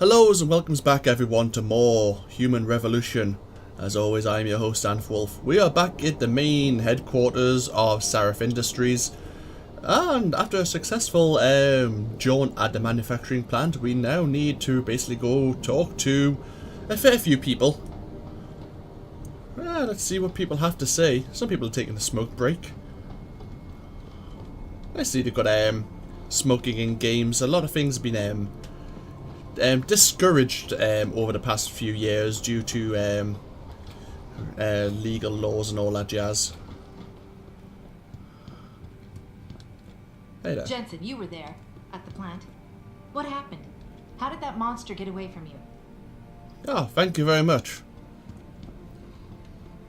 Hellos and welcomes back everyone to more Human Revolution. As always, I am your host AnthWolf. We are back at the main headquarters of Sarif Industries, and after a successful jaunt at the manufacturing plant, we now need to basically go talk to a fair few people. Let's see what people have to say. Some people are taking a smoke break. I see they've got smoking in games. A lot of things have been discouraged over the past few years due to legal laws and all that jazz. Hey there. Jensen, you were there at the plant. What happened? How did that monster get away from you? Oh, thank you very much.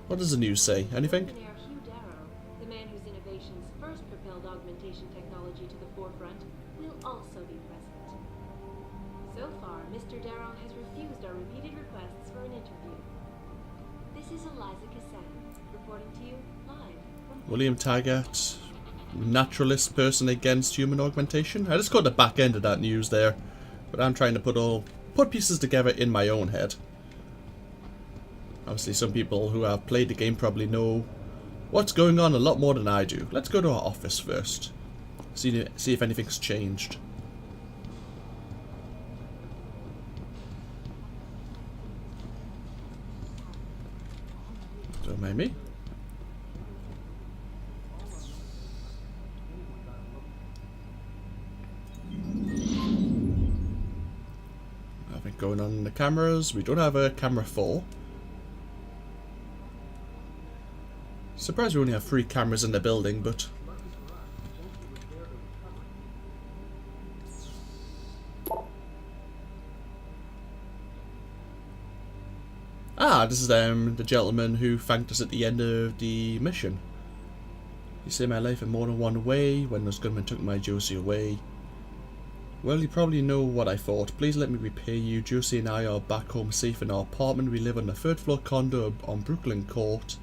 What does the news say? Anything? The man whose innovations first propelled augmentation technology to the forefront will also be present. So far, Mr. Darrow has refused our repeated requests for an interview. This is Eliza Cassan, reporting to you live from William Taggart, naturalist person against human augmentation. I just got the back end of that news there, but I'm trying to put pieces together in my own head. Obviously, some people who have played the game probably know what's going on a lot more than I do. Let's go to our office first. See if anything's changed. Don't mind me. Nothing going on in the cameras. We don't have a camera 4. Surprised we only have 3 cameras in the building, but this is the gentleman who thanked us at the end of the mission. You saved my life in more than one way when those gunmen took my Josie away. Well, you probably know what I thought. Please let me repay you. Josie and I are back home safe in our apartment. We live on the 3rd floor condo on Brooklyn Court.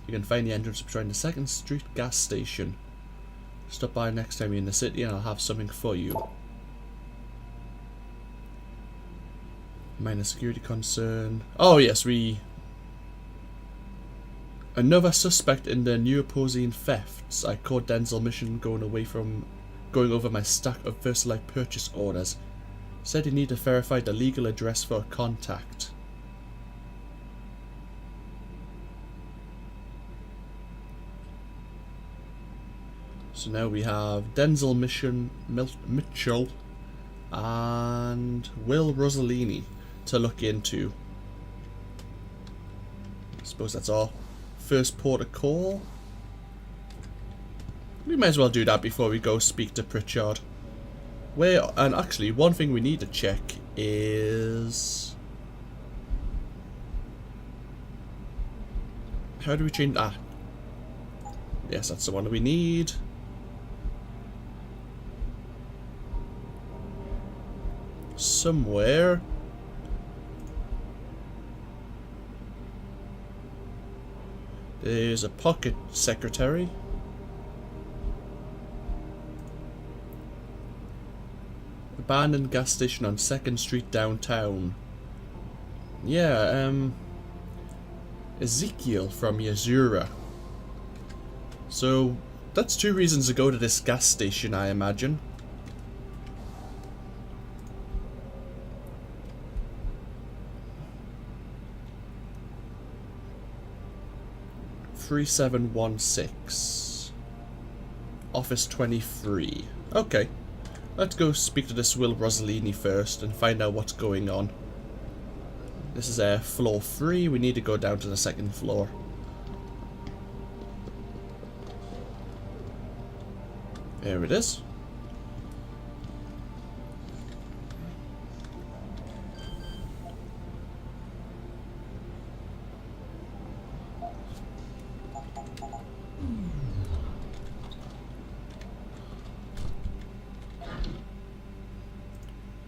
You can find the entrance behind the 2nd Street gas station. Stop by next time you're in the city and I'll have something for you. Minor security concern. Oh yes, another suspect in the neuropozyne thefts. I caught Denzel mission going over my stack of Versalite purchase orders. Said he needed to verify the legal address for a contact. So now we have Denzel Mitchell and Will Rossellini to look into. I suppose that's our first port of call. We might as well do that before we go speak to Pritchard. And actually, one thing we need to check is... how do we change... yes, that's the one that we need. Somewhere. There's a pocket secretary. Abandoned gas station on 2nd Street downtown. Yeah, Ezekiel from Yazura. So that's 2 reasons to go to this gas station, I imagine. (3716) Office 23. Okay, let's go speak to this Will Rossellini first and find out what's going on. This is floor 3. We need to go down to the 2nd floor. There it is.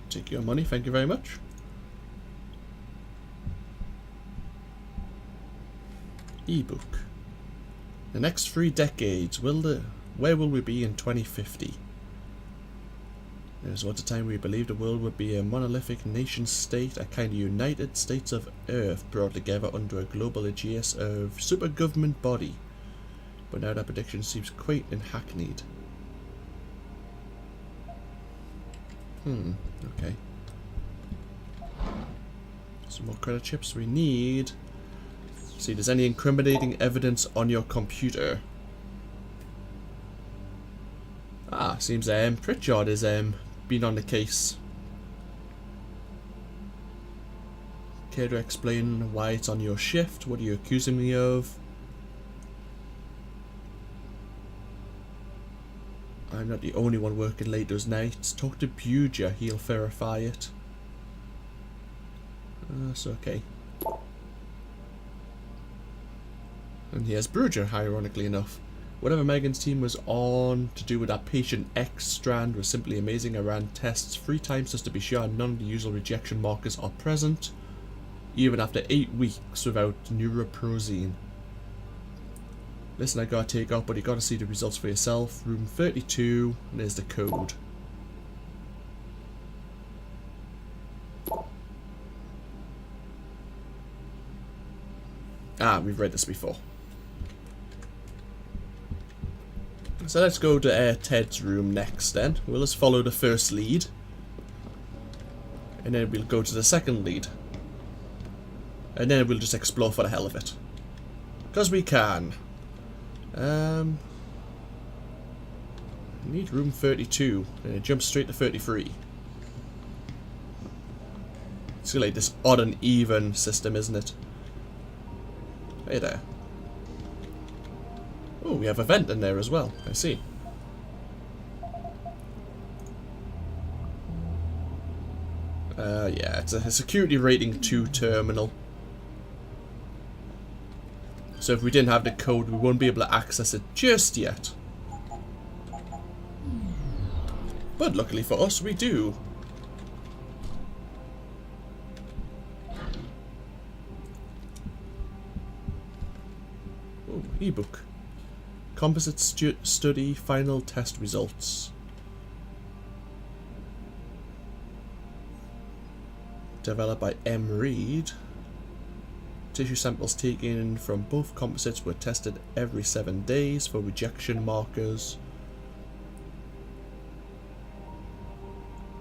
Take your money, thank you very much. Ebook. The next 3 decades, where will we be in 2050? There was once a time we believed the world would be a monolithic nation state, a kind of United States of Earth brought together under a global aegis of super government body. But now that prediction seems quaint and hackneyed. Okay. Some more credit chips we need. See, there's any incriminating evidence on your computer? Ah, seems Pritchard is been on the case. Care to explain why it's on your shift? What are you accusing me of? I'm not the only one working late those nights. Talk to Buja, he'll verify it. That's okay. And here's Bruger, ironically enough. Whatever Megan's team was on to do with that patient X strand was simply amazing. I ran tests 3 times just to be sure none of the usual rejection markers are present, even after 8 weeks without neuropozyne. Listen, I gotta take off, but you gotta see the results for yourself. Room 32, and there's the code. Ah, we've read this before. So let's go to Ted's room next then. We'll just follow the first lead. And then we'll go to the second lead. And then we'll just explore for the hell of it. Because we can. Need room 32. And it jumps straight to 33. It's like this odd and even system, isn't it? Hey there. Oh, we have a vent in there as well. I see. Yeah, it's a security rating 2 terminal. So if we didn't have the code, we wouldn't be able to access it just yet. But luckily for us, we do. Oh, ebook. Composite study final test results. Developed by M. Reed. Tissue samples taken from both composites were tested every 7 days for rejection markers.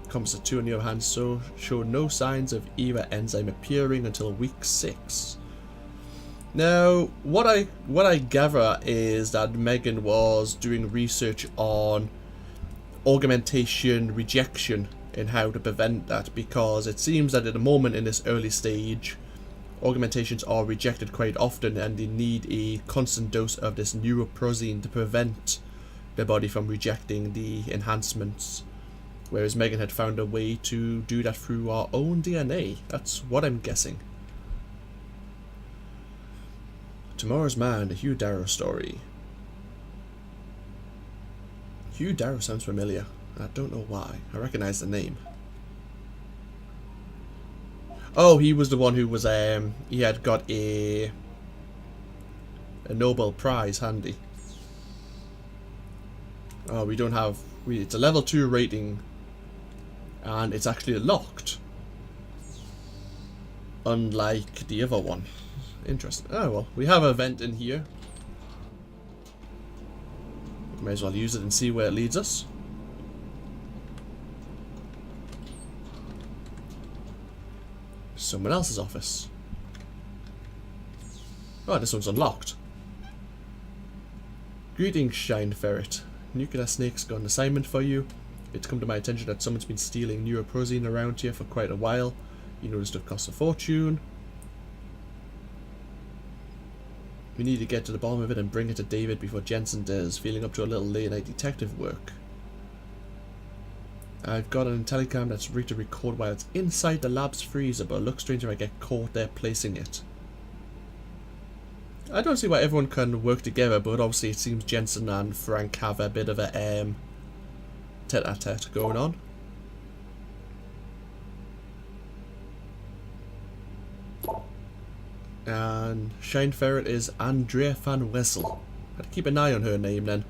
Composite 2 on the other hand showed no signs of either enzyme appearing until week 6. Now, what I gather is that Megan was doing research on augmentation rejection and how to prevent that, because it seems that at the moment in this early stage, augmentations are rejected quite often and they need a constant dose of this neuropozyne to prevent the body from rejecting the enhancements. Whereas Megan had found a way to do that through our own DNA. That's what I'm guessing. Tomorrow's Man, the Hugh Darrow story. Hugh Darrow sounds familiar. I don't know why. I recognize the name. Oh, he was the one who was, he had got a Nobel Prize handy. Oh, we don't have, it's a level 2 rating. And it's actually locked. Unlike the other one. Interesting. Oh well, we have a vent in here. May as well use it and see where it leads us. Someone else's office. Oh, this one's unlocked. Greetings, Shine Ferret. Nuclear Snake's got an assignment for you. It's come to my attention that someone's been stealing neuropozyne around here for quite a while. You know this stuff costs a fortune. We need to get to the bottom of it and bring it to David before Jensen does, feeling up to a little late night detective work. I've got an IntelliCam that's rigged to record while it's inside the lab's freezer, but it looks strange if I get caught there placing it. I don't see why everyone can work together, but obviously it seems Jensen and Frank have a bit of a tete-a-tete going on. And Shine Ferret is Andrea van Wessel. I'd keep an eye on her name then.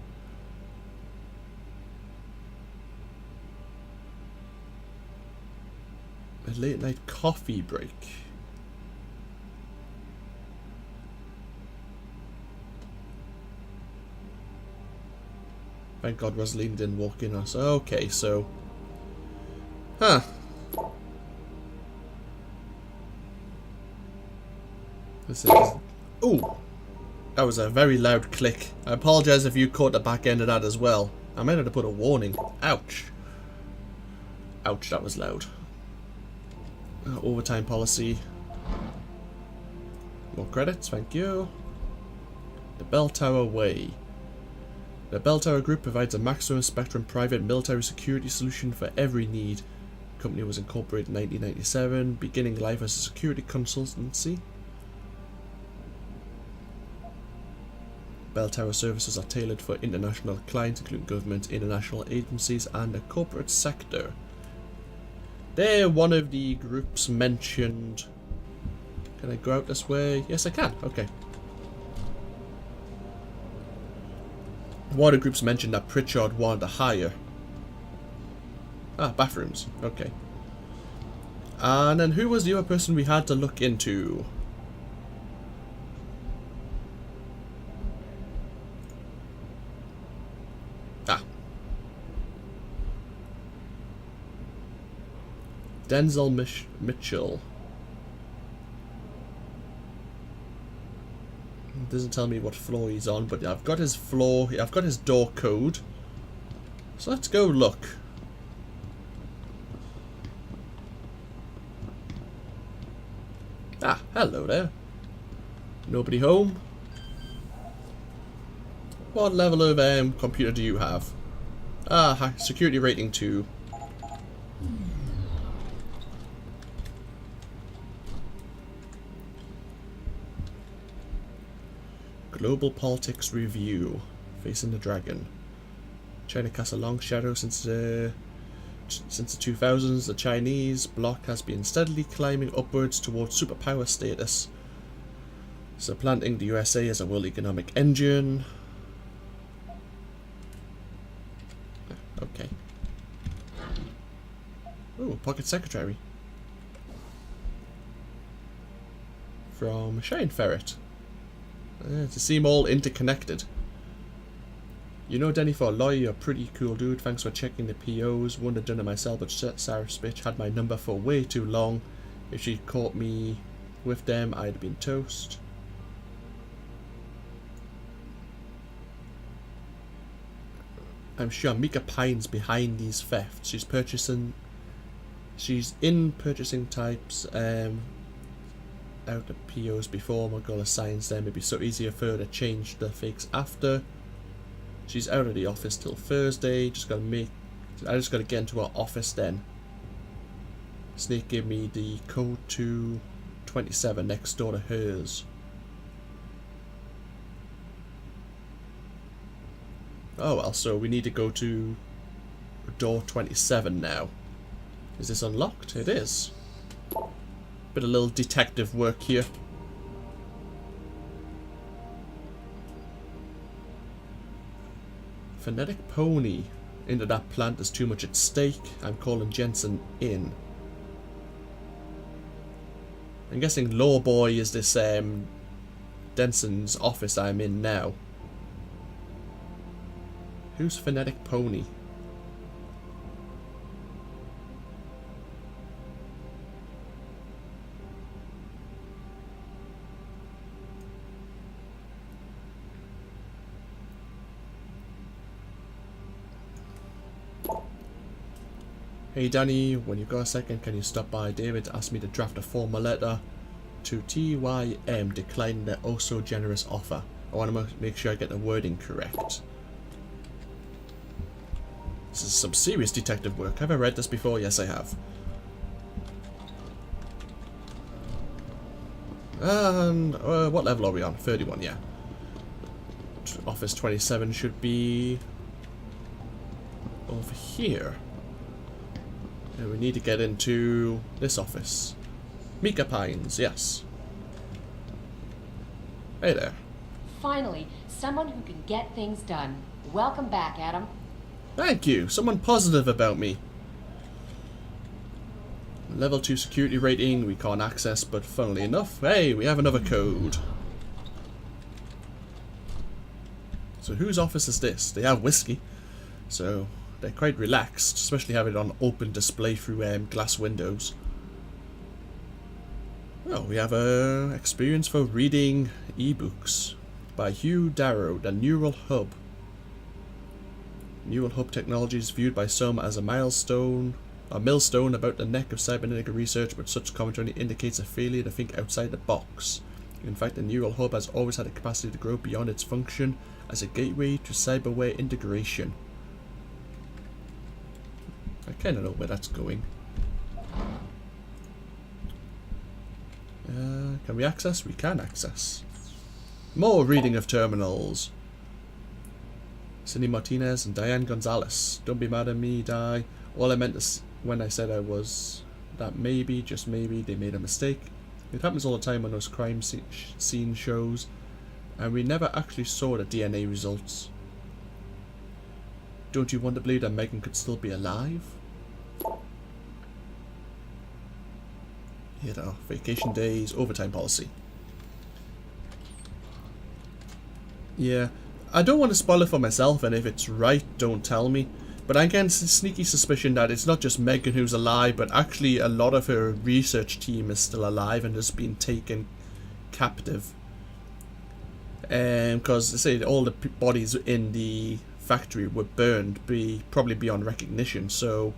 late night coffee break. Thank God Rosaline didn't walk in on us. Okay, so... Huh. This is... Ooh! That was a very loud click. I apologise if you caught the back end of that as well. I might have to put a warning. Ouch. Ouch, that was loud. Overtime policy. More credits, thank you. The Bell Tower Way. The Bell Tower Group provides a maximum spectrum private military security solution for every need. The company was incorporated in 1997, beginning life as a security consultancy. Bell Tower services are tailored for international clients, including government, international agencies, and the corporate sector. They're one of the groups mentioned. Can I go out this way? Yes, I can. Okay. One of the groups mentioned that Pritchard wanted to hire. Ah, bathrooms. Okay. And then who was the other person we had to look into? Ah. Denzel Mitchell. It doesn't tell me what floor he's on, but I've got his floor, I've got his door code. So let's go look. Ah, hello there. Nobody home? What level of computer do you have? Ah, security rating 2. Global Politics Review. Facing the Dragon. China casts a long shadow since the 2000s. The Chinese bloc has been steadily climbing upwards towards superpower status, supplanting the USA as a world economic engine. Okay. Ooh, Pocket Secretary. From Shine Ferret. To seem all interconnected. You know, Denny, for a lawyer, you're a pretty cool dude. Thanks for checking the POs. Wouldn't have done it myself, but Sarah Spitch had my number for way too long. If she caught me with them, I'd have been toast. I'm sure Mika Pine's behind these thefts. She's in purchasing types, out the POs before Margola signs them. It'd be so easier for her to change the fakes after. She's out of the office till Thursday. I just gotta get into her office then. Snake gave me the code to 27 next door to hers. Oh well, so we need to go to door 27 now. Is this unlocked? It is. Bit of little detective work here. Phonetic Pony. Into that plant, there's too much at stake. I'm calling Jensen in. I'm guessing Lawboy is this Denson's office I'm in now. Who's Phonetic Pony? Hey Danny, when you've got a second, can you stop by? David asked me to draft a formal letter to TYM declining their oh so generous offer. I want to make sure I get the wording correct. This is some serious detective work. Have I read this before? Yes, I have. And what level are we on? 31, yeah. Office 27 should be over here. And we need to get into this office. Mika Pines, yes. Hey there. Finally, someone who can get things done. Welcome back, Adam. Thank you. Someone positive about me. Level 2 security rating we can't access, but funnily enough, hey, we have another code. So whose office is this? They have whiskey, so they're quite relaxed, especially having it on open display through glass windows. Well, we have a experience for reading ebooks by Hugh Darrow, the Neural Hub. Neural Hub technology is viewed by some as a millstone about the neck of cybernetic research, but such commentary indicates a failure to think outside the box. In fact, the Neural Hub has always had the capacity to grow beyond its function as a gateway to cyberware integration. I kind of know where that's going. Can we access? We can access. More reading of terminals. Cindy Martinez and Diane Gonzalez. Don't be mad at me, Di. All I meant when I said I was that maybe, just maybe, they made a mistake. It happens all the time on those crime scene shows, and we never actually saw the DNA results. Don't you want to believe that Megan could still be alive? You know, vacation days, overtime policy. Yeah, I don't want to spoil it for myself, and if it's right, don't tell me. But I get a sneaky suspicion that it's not just Megan who's alive, but actually a lot of her research team is still alive and has been taken captive. Because they say all the bodies in the factory were burned, probably beyond recognition. So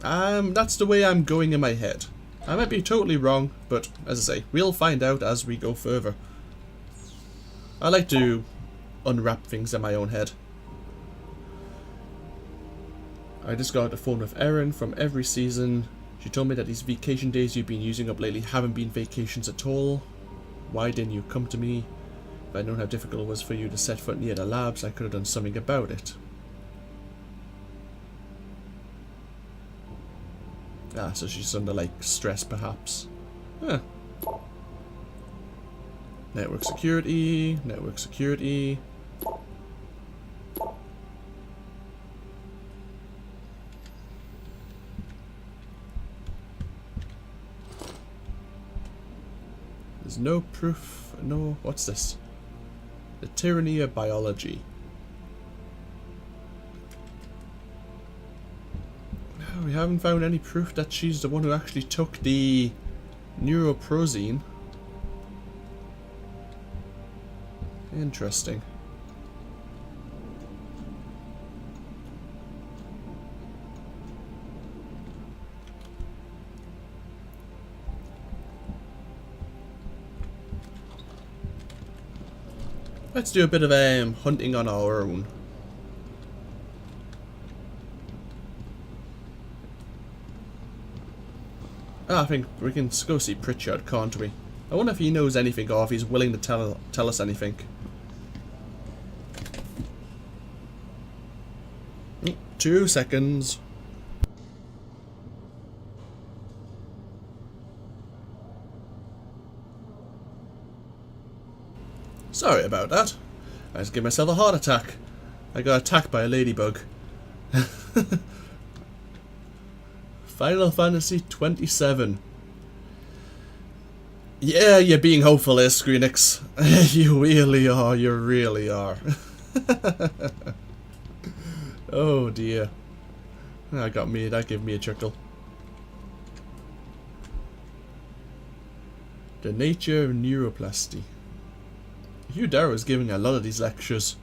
that's the way I'm going in my head. I might be totally wrong, but as I say, we'll find out as we go further. I like to unwrap things in my own head. I just got a phone with Erin from every season. She told me that these vacation days you've been using up lately haven't been vacations at all. Why didn't you come to me? If I'd known how difficult it was for you to set foot near the labs, I could have done something about it. Ah, so she's under, like, stress, perhaps. Huh. Network security, network security. There's no proof, no, what's this? The tyranny of biology. No, we haven't found any proof that she's the one who actually took the neuropozyne. Interesting. Let's do a bit of hunting on our own. I think we can go see Pritchard, can't we? I wonder if he knows anything or if he's willing to tell us anything. 2 seconds. Sorry about that. I just gave myself a heart attack. I got attacked by a ladybug. Final Fantasy 27. Yeah, you're being hopeful there, Screenix. You really are, you really are. Oh dear. That gave me a chuckle. The nature of neuroplasty. Hugh Darrow is giving a lot of these lectures.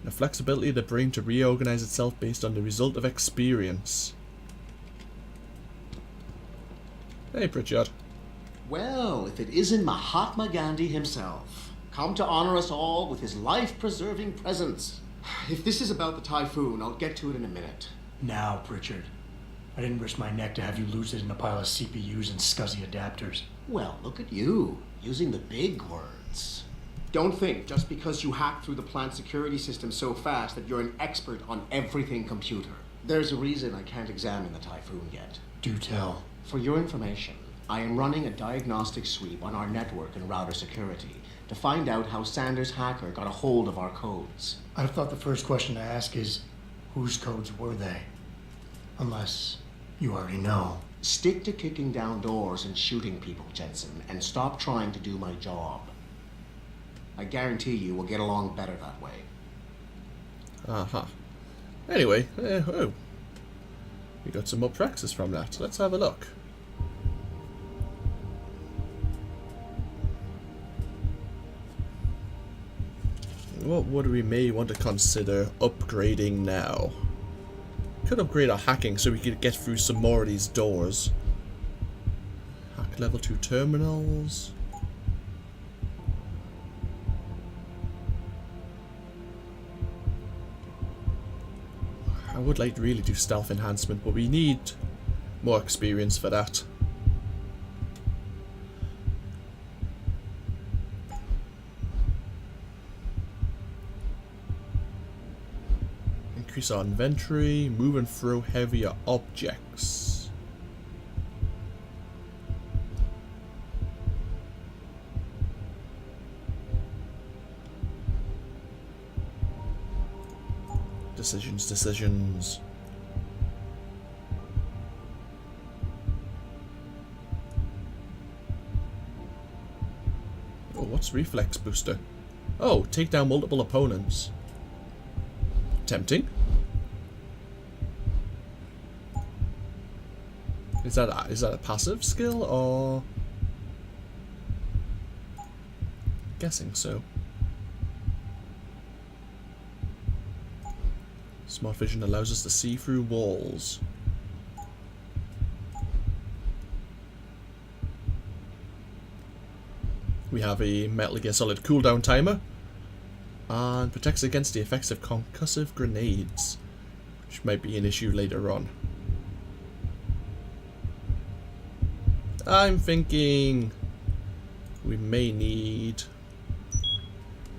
The flexibility of the brain to reorganize itself based on the result of experience. Hey, Pritchard. Well, if it isn't Mahatma Gandhi himself, come to honor us all with his life-preserving presence. If this is about the typhoon, I'll get to it in a minute. Now, Pritchard. I didn't risk my neck to have you lose it in a pile of CPUs and scuzzy adapters. Well, look at you, using the big words. Don't think just because you hacked through the plant security system so fast that you're an expert on everything computer. There's a reason I can't examine the typhoon yet. Do tell. For your information, I am running a diagnostic sweep on our network and router security to find out how Sanders' hacker got a hold of our codes. I thought the first question to ask is, whose codes were they? Unless You already know. Stick to kicking down doors and shooting people, Jensen, and stop trying to do my job. I guarantee you we'll get along better that way. Uh-huh. Anyway, oh. We got some more praxis from that. Let's have a look. What would we may want to consider upgrading now? Could upgrade our hacking so we could get through some more of these doors. Hack level 2 terminals. I would like to really do stealth enhancement, but we need more experience for that. Increase our inventory, move and throw heavier objects. Decisions. Oh, what's reflex booster? Oh, take down multiple opponents. Tempting. Is that a passive skill or? Guessing so. Smart vision allows us to see through walls. We have a Metal Gear Solid cooldown timer. And protects against the effects of concussive grenades, which might be an issue later on. I'm thinking we may need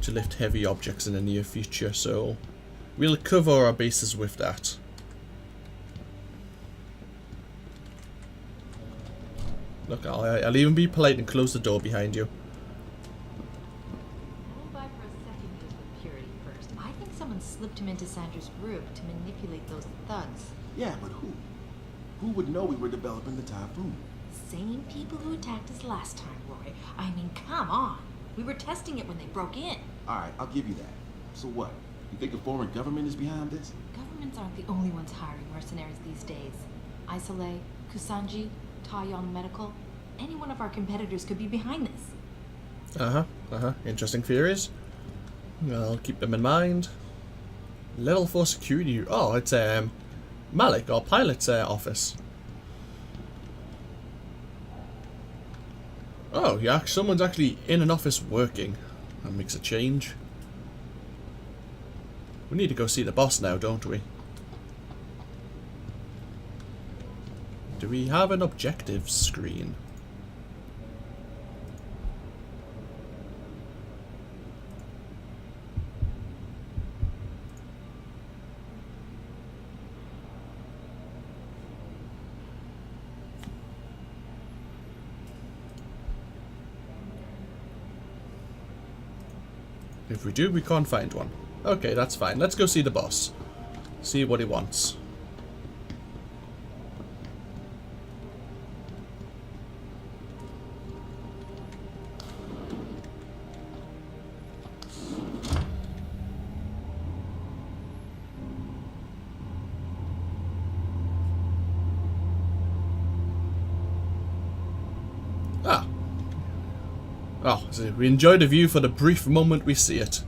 to lift heavy objects in the near future, so we'll cover our bases with that. Look, I'll even be polite and close the door behind you. Slipped him into Sandra's group to manipulate those thugs. Yeah, but who? Who would know we were developing the typhoon? Same people who attacked us last time, Roy. I mean, come on. We were testing it when they broke in. Alright, I'll give you that. So what? You think a foreign government is behind this? Governments aren't the only ones hiring mercenaries these days. Isolé, Kusanji, Taiyong Medical. Any one of our competitors could be behind this. Interesting theories. I'll keep them in mind. Level 4 security. Oh, it's Malik, our pilot's office. Oh, yeah, someone's actually in an office working. That makes a change. We need to go see the boss now, don't we? Do we have an objective screen? If we do, we can't find one. Okay, that's fine. Let's go see the boss. See what he wants. Oh, so we enjoy the view for the brief moment we see it.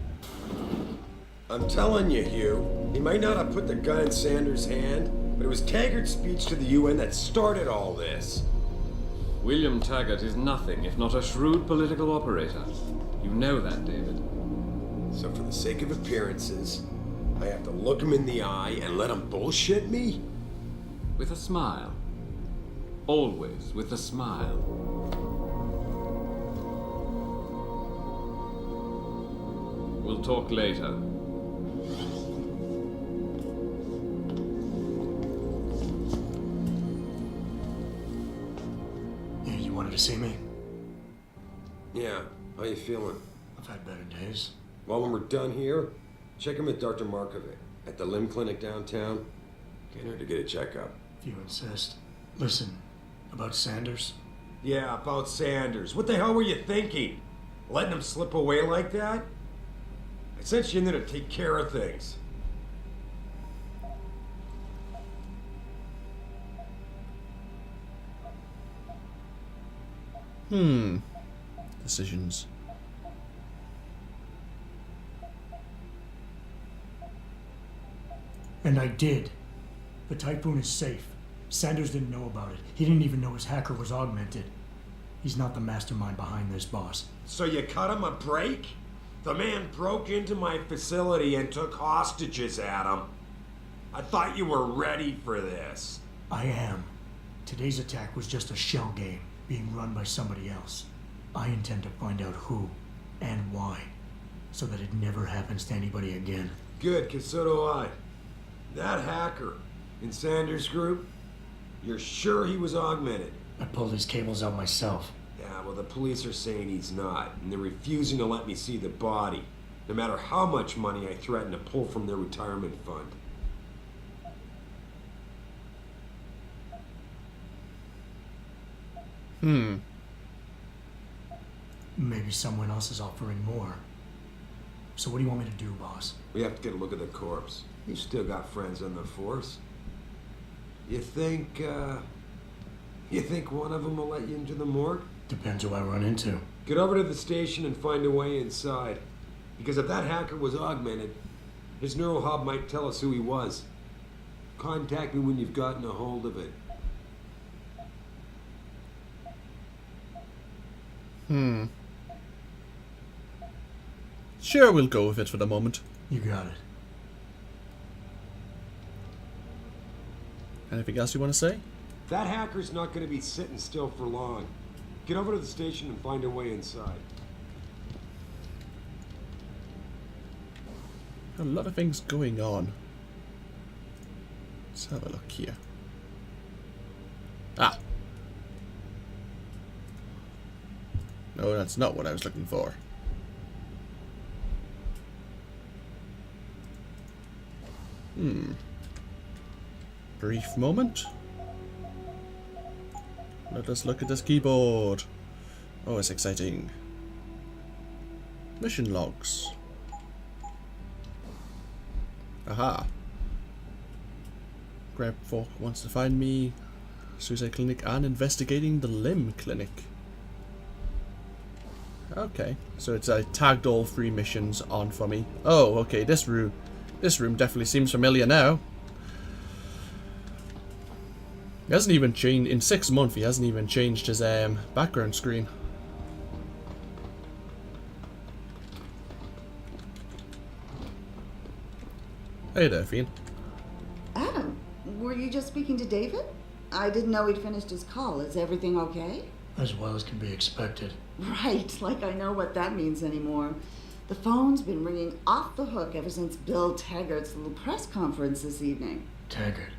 I'm telling you, Hugh, he might not have put the gun in Sanders' hand, but it was Taggart's speech to the UN that started all this. William Taggart is nothing if not a shrewd political operator. You know that, David. So for the sake of appearances, I have to look him in the eye and let him bullshit me? With a smile. Always with a smile. We'll talk later. Yeah, you wanted to see me? Yeah, how you feeling? I've had better days. Well, when we're done here, check in with Dr. Markovic at the limb clinic downtown. Can't hurt to get a checkup. If you insist. Listen, about Sanders? Yeah, about Sanders. What the hell were you thinking? Letting him slip away like that? I sent you in there to take care of things. Decisions. And I did. The Typhoon is safe. Sanders didn't know about it. He didn't even know his hacker was augmented. He's not the mastermind behind this, boss. So you cut him a break? The man broke into my facility and took hostages, Adam. I thought you were ready for this. I am. Today's attack was just a shell game, being run by somebody else. I intend to find out who and why, so that it never happens to anybody again. Good, 'cause so do I. That hacker in Sanders' group, you're sure he was augmented? I pulled his cables out myself. Yeah, well, the police are saying he's not, and they're refusing to let me see the body, no matter how much money I threaten to pull from their retirement fund. Maybe someone else is offering more. So what do you want me to do, boss? We have to get a look at the corpse. You still got friends on the force. You think one of them will let you into the morgue? Depends who I run into. Get over to the station and find a way inside. Because if that hacker was augmented, his neural hub might tell us who he was. Contact me when you've gotten a hold of it. Sure, we'll go with it for the moment. You got it. Anything else you want to say? That hacker's not going to be sitting still for long. Get over to the station and find a way inside. A lot of things going on. Let's have a look here. Ah! No, that's not what I was looking for. Brief moment. Let us look at this keyboard. Oh, it's exciting. Mission logs. Aha. Grab Fork wants to find me. Suicide clinic and investigating the limb clinic. Okay, so it's tagged all 3 missions on for me. Oh, okay, this room definitely seems familiar now. He hasn't even changed in 6 months. He hasn't even changed his background screen. Hey there, Fiend. Adam, were you just speaking to David? I didn't know he'd finished his call. Is everything okay? As well as can be expected. Right, like I know what that means anymore. The phone's been ringing off the hook ever since Bill Taggart's little press conference this evening. Taggart.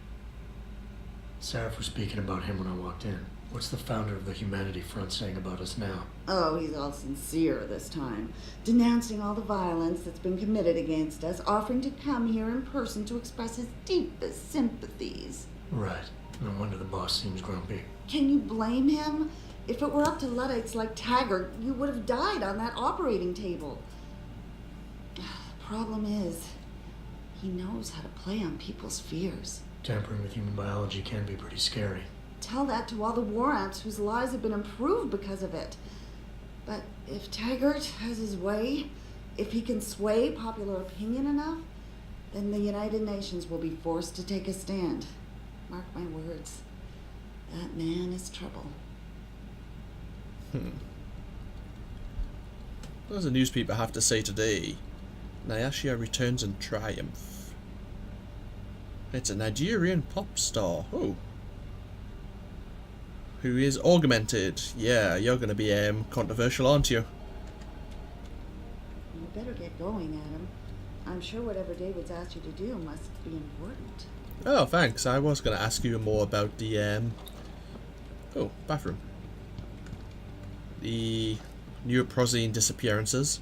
Sarah was speaking about him when I walked in. What's the founder of the Humanity Front saying about us now? Oh, he's all sincere this time, denouncing all the violence that's been committed against us, offering to come here in person to express his deepest sympathies. Right. No wonder the boss seems grumpy. Can you blame him? If it were up to Luddites like Taggart, you would have died on that operating table. The problem is, he knows how to play on people's fears. Tampering with human biology can be pretty scary. Tell that to all the war ants whose lives have been improved because of it. But if Taggart has his way, if he can sway popular opinion enough, then the United Nations will be forced to take a stand. Mark my words. That man is trouble. What does the newspaper have to say today? Nyasha returns in triumph. It's a Nigerian pop star. Oh. Who is augmented. Yeah, you're going to be controversial, aren't you? You better get going, Adam. I'm sure whatever David's asked you to do must be important. Oh, thanks. I was going to ask you more about the oh, bathroom. The neuropozyne disappearances.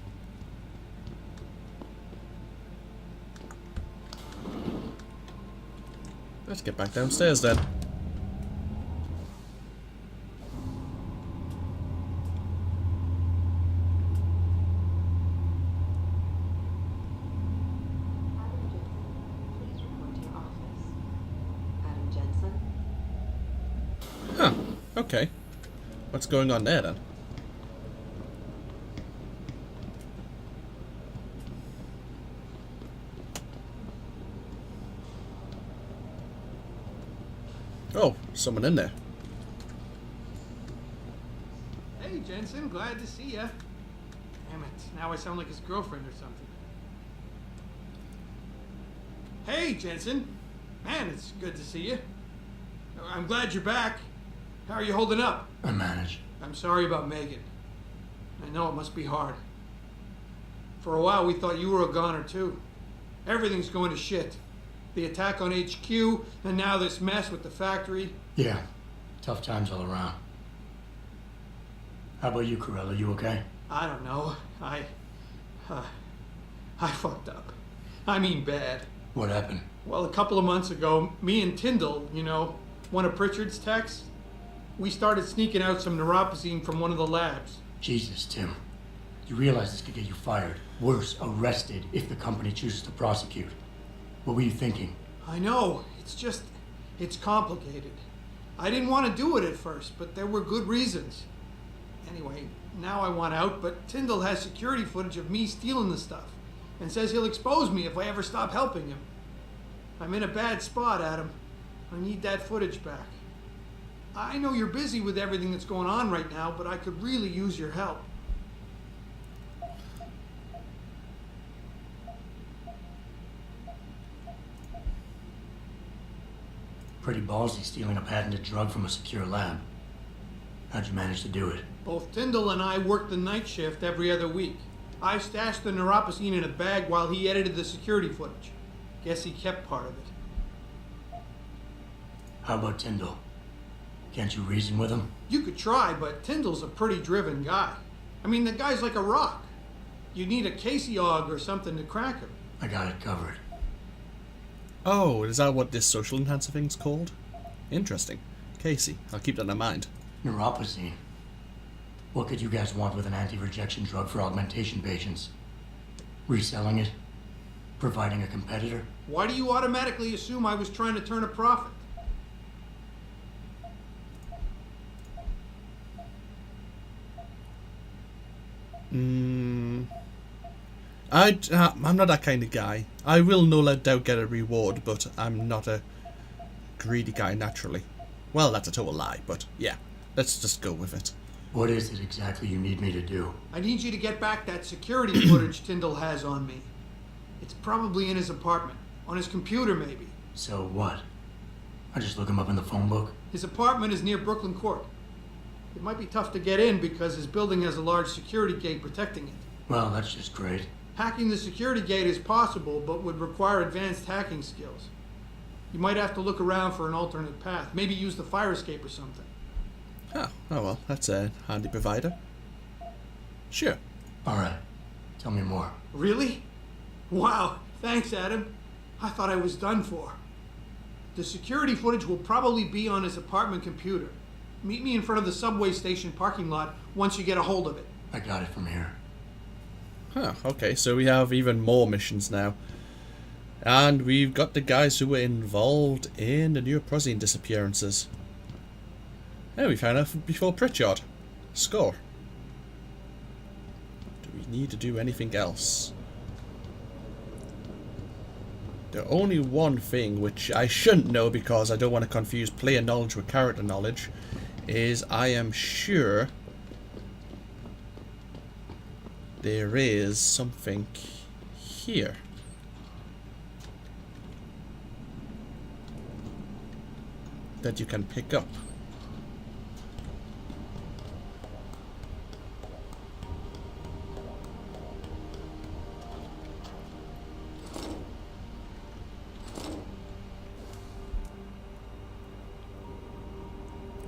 Let's get back downstairs then. Okay. What's going on there then? Oh, someone in there. Hey, Jensen, glad to see ya. Damn it, now I sound like his girlfriend or something. Hey, Jensen. Man, it's good to see you. I'm glad you're back. How are you holding up? I managed. I'm sorry about Megan. I know it must be hard. For a while, we thought you were a goner, too. Everything's going to shit. The attack on HQ, and now this mess with the factory. Yeah, tough times all around. How about you, Corella? You okay? I don't know. I fucked up. I mean bad. What happened? Well, a couple of months ago, me and Tyndall, you know, one of Pritchard's techs, we started sneaking out some neuropozyne from one of the labs. Jesus, Tim. You realize this could get you fired. Worse, arrested if the company chooses to prosecute. What were you thinking? I know. It's complicated. I didn't want to do it at first, but there were good reasons. Anyway, now I want out, but Tyndall has security footage of me stealing the stuff and says he'll expose me if I ever stop helping him. I'm in a bad spot, Adam. I need that footage back. I know you're busy with everything that's going on right now, but I could really use your help. Pretty ballsy stealing a patented drug from a secure lab. How'd you manage to do it? Both Tyndall and I worked the night shift every other week. I stashed the neuropozyne in a bag while he edited the security footage. Guess he kept part of it. How about Tyndall? Can't you reason with him? You could try, but Tyndall's a pretty driven guy. I mean, the guy's like a rock. You need a Casey aug or something to crack him. I got it covered. Oh, is that what this social enhancer thing's called? Interesting. Casey, I'll keep that in mind. Neuropozyne. What could you guys want with an anti-rejection drug for augmentation patients? Reselling it? Providing a competitor? Why do you automatically assume I was trying to turn a profit? I'm not that kind of guy. I will no doubt get a reward, but I'm not a greedy guy naturally. Well, that's a total lie, but yeah, let's just go with it. What is it exactly you need me to do? I need you to get back that security footage Tyndall has on me. It's probably in his apartment. On his computer, maybe. So what? I just look him up in the phone book? His apartment is near Brooklyn Court. It might be tough to get in because his building has a large security gate protecting it. Well, that's just great. Hacking the security gate is possible, but would require advanced hacking skills. You might have to look around for an alternate path. Maybe use the fire escape or something. Oh well, that's a handy provider. Sure. Alright. Tell me more. Really? Wow, thanks, Adam. I thought I was done for. The security footage will probably be on his apartment computer. Meet me in front of the subway station parking lot once you get a hold of it. I got it from here. Huh, okay, so we have even more missions now. And we've got the guys who were involved in the neuropozyne disappearances. Hey, we found out before Pritchard. Score. Do we need to do anything else? The only one thing which I shouldn't know because I don't want to confuse player knowledge with character knowledge is I am sure there is something here. That you can pick up.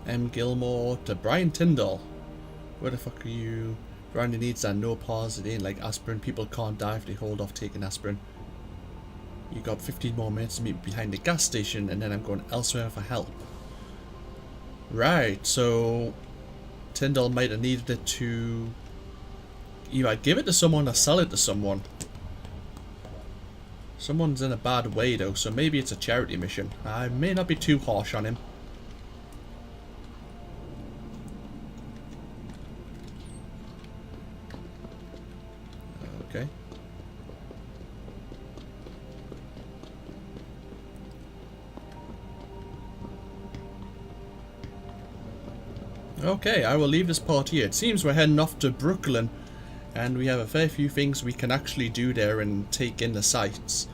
M. Gilmore to Brian Tyndall. Where the fuck are you? Brian needs that neuropozyne like aspirin. People can't die if they hold off taking aspirin. You got 15 more minutes to meet behind the gas station and then I'm going elsewhere for help. Right, so Tyndall might have needed it to either give it to someone or sell it to someone. Someone's in a bad way though, so maybe it's a charity mission. I may not be too harsh on him. Okay. Okay, I will leave this part here. It seems we're heading off to Brooklyn, and we have a fair few things we can actually do there and take in the sights.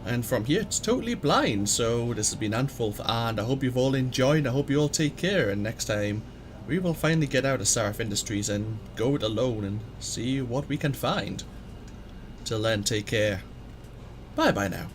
And from here, it's totally blind. So this has been AnthWolf, and I hope you've all enjoyed. I hope you all take care, and next time we will finally get out of Sarif Industries and go it alone and see what we can find. Till then, take care. Bye bye now.